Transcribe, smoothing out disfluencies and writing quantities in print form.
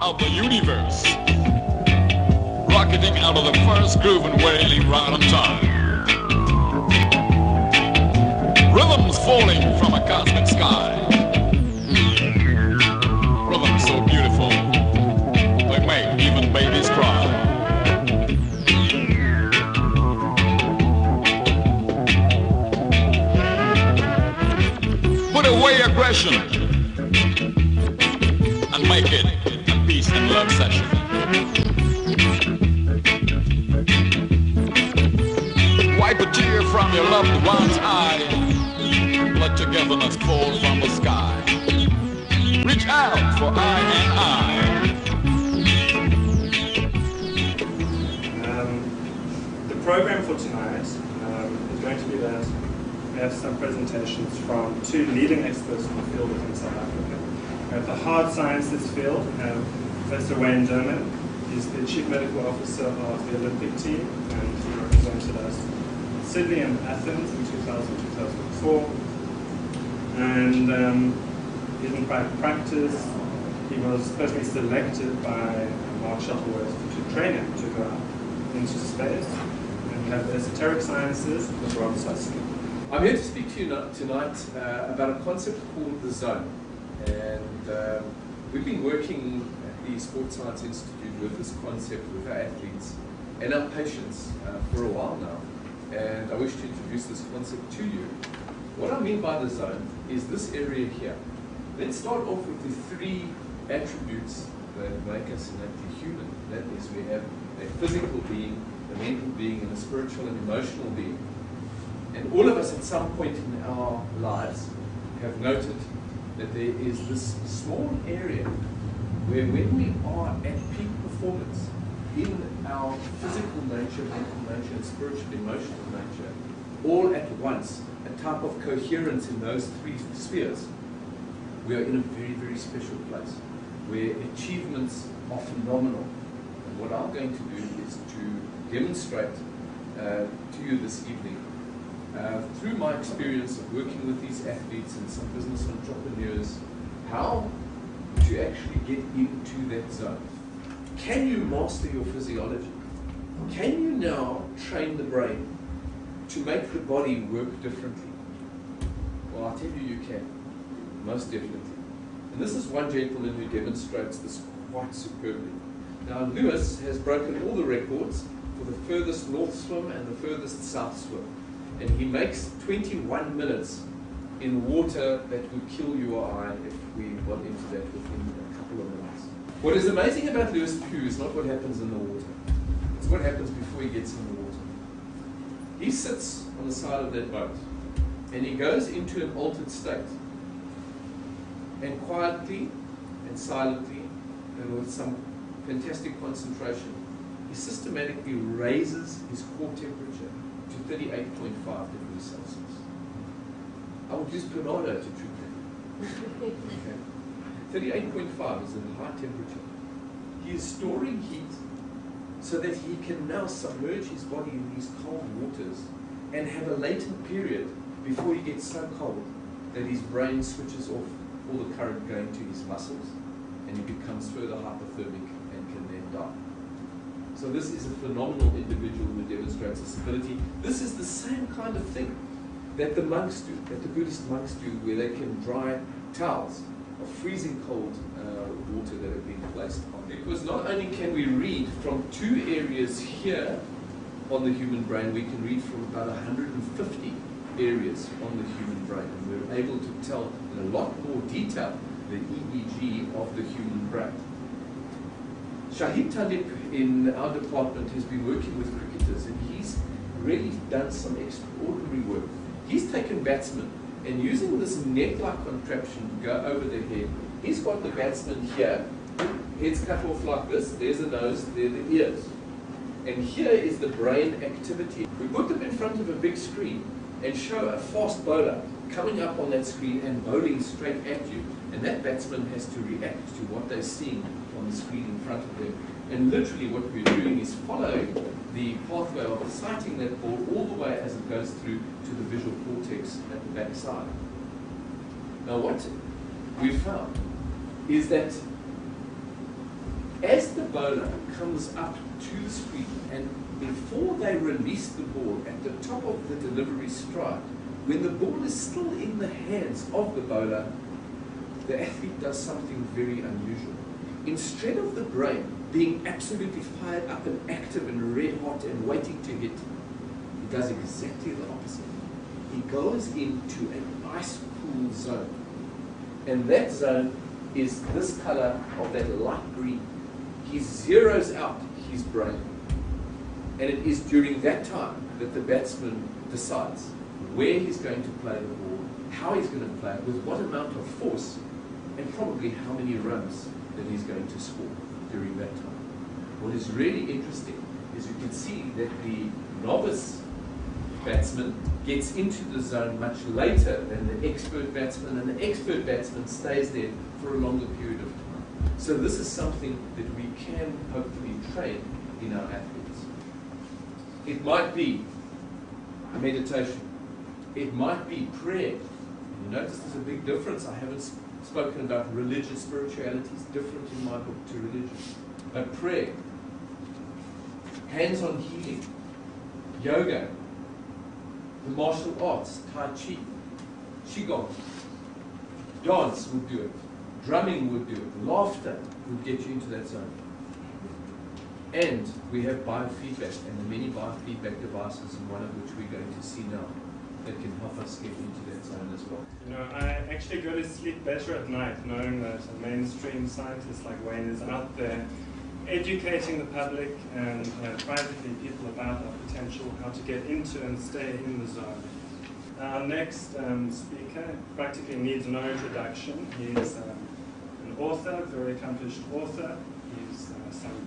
of the universe, rocketing out of the first groove and wailing right on time. Rhythms falling from a cosmic sky. Rhythms so beautiful, they make even babies cry. Put away aggression and make it a peace and love session. Wipe a tear from your loved one's eye. Let togetherness fall from the sky. Reach out for I and I. The program for tonight is going to be that we have some presentations from two leading experts in the field within South Africa. We have the hard sciences field, Professor Wayne Derman. He's the Chief Medical Officer of the Olympic team, and he represented us in Sydney and Athens in 2000-2004. And he's in private practice. He was personally selected by Mark Shuttleworth to train him to go out into space. And we have the esoteric sciences with Ron Susskind. I'm here to speak to you tonight about a concept called the zone. And we've been working at the Sports Science Institute with this concept with our athletes and our patients for a while now. And I wish to introduce this concept to you. What I mean by the zone is this area here. Let's start off with the three attributes that make us innately human. That is, we have a physical being, a mental being, and a spiritual and emotional being. And all of us at some point in our lives have noted that there is this small area where when we are at peak performance in our physical nature, mental nature, and spiritual, emotional nature, all at once, a type of coherence in those three spheres, we are in a very, very special place where achievements are phenomenal. And what I'm going to do is to demonstrate to you this evening through my experience of working with these athletes and some business entrepreneurs, how to actually get into that zone. Can you master your physiology? Can you now train the brain to make the body work differently? Well, I'll tell you, you can, most definitely. And this is one gentleman who demonstrates this quite superbly. Now, Lewis has broken all the records for the furthest north swim and the furthest south swim. And he makes 21 minutes in water that would kill you or I if we got into that within a couple of minutes. What is amazing about Lewis Pugh is not what happens in the water. It's what happens before he gets in the water. He sits on the side of that boat and he goes into an altered state. And quietly and silently and with some fantastic concentration, he systematically raises his core temperature to 38.5 degrees Celsius. I would use Bernardo to treat that. Okay. 38.5 is a high temperature. He is storing heat so that he can now submerge his body in these cold waters and have a latent period before he gets so cold that his brain switches off all the current going to his muscles and he becomes further hypothermic and can then die. So this is a phenomenal individual who demonstrates this ability. This is the same kind of thing that the monks do, that the Buddhist monks do, where they can dry towels of freezing cold water that have been placed on. Because not only can we read from two areas here on the human brain, we can read from about 150 areas on the human brain. And we're able to tell in a lot more detail the EEG of the human brain. Shahid Talib in our department has been working with cricketers and he's really done some extraordinary work. He's taken batsmen and using this net-like contraption to go over the head, he's got the batsman here, head's cut off like this, there's the nose, there are the ears. And here is the brain activity. We put them in front of a big screen and show a fast bowler coming up on that screen and bowling straight at you. And that batsman has to react to what they're seeing on the screen in front of them. And literally what we're doing is following the pathway of exciting that ball all the way as it goes through to the visual cortex at the back side. Now what we've found is that as the bowler comes up to the screen, and before they release the ball at the top of the delivery stride, when the ball is still in the hands of the bowler, the athlete does something very unusual. Instead of the brain being absolutely fired up and active and red hot and waiting to hit, he does exactly the opposite. He goes into an ice cool zone. And that zone is this color of that light green. He zeroes out his brain. And it is during that time that the batsman decides where he's going to play the ball, how he's going to play it, with what amount of force, and probably how many runs that he's going to score during that time. What is really interesting is you can see that the novice batsman gets into the zone much later than the expert batsman, and the expert batsman stays there for a longer period of time. So this is something that we can hopefully train in our athletes. It might be meditation. It might be prayer. You notice there's a big difference. I haven't spoken about religion. Spirituality is different in my book to religion. But prayer, hands-on healing, yoga, the martial arts, Tai Chi, Qigong, dance would do it, drumming would do it, laughter would get you into that zone. And we have biofeedback, and the many biofeedback devices, and one of which we're going to see now, that can help us get into that zone as well. You know, I actually go to sleep better at night knowing that a mainstream scientist like Wayne is out there educating the public and privately people about our potential, how to get into and stay in the zone. Our next speaker practically needs no introduction. He's an author, very accomplished author. He's some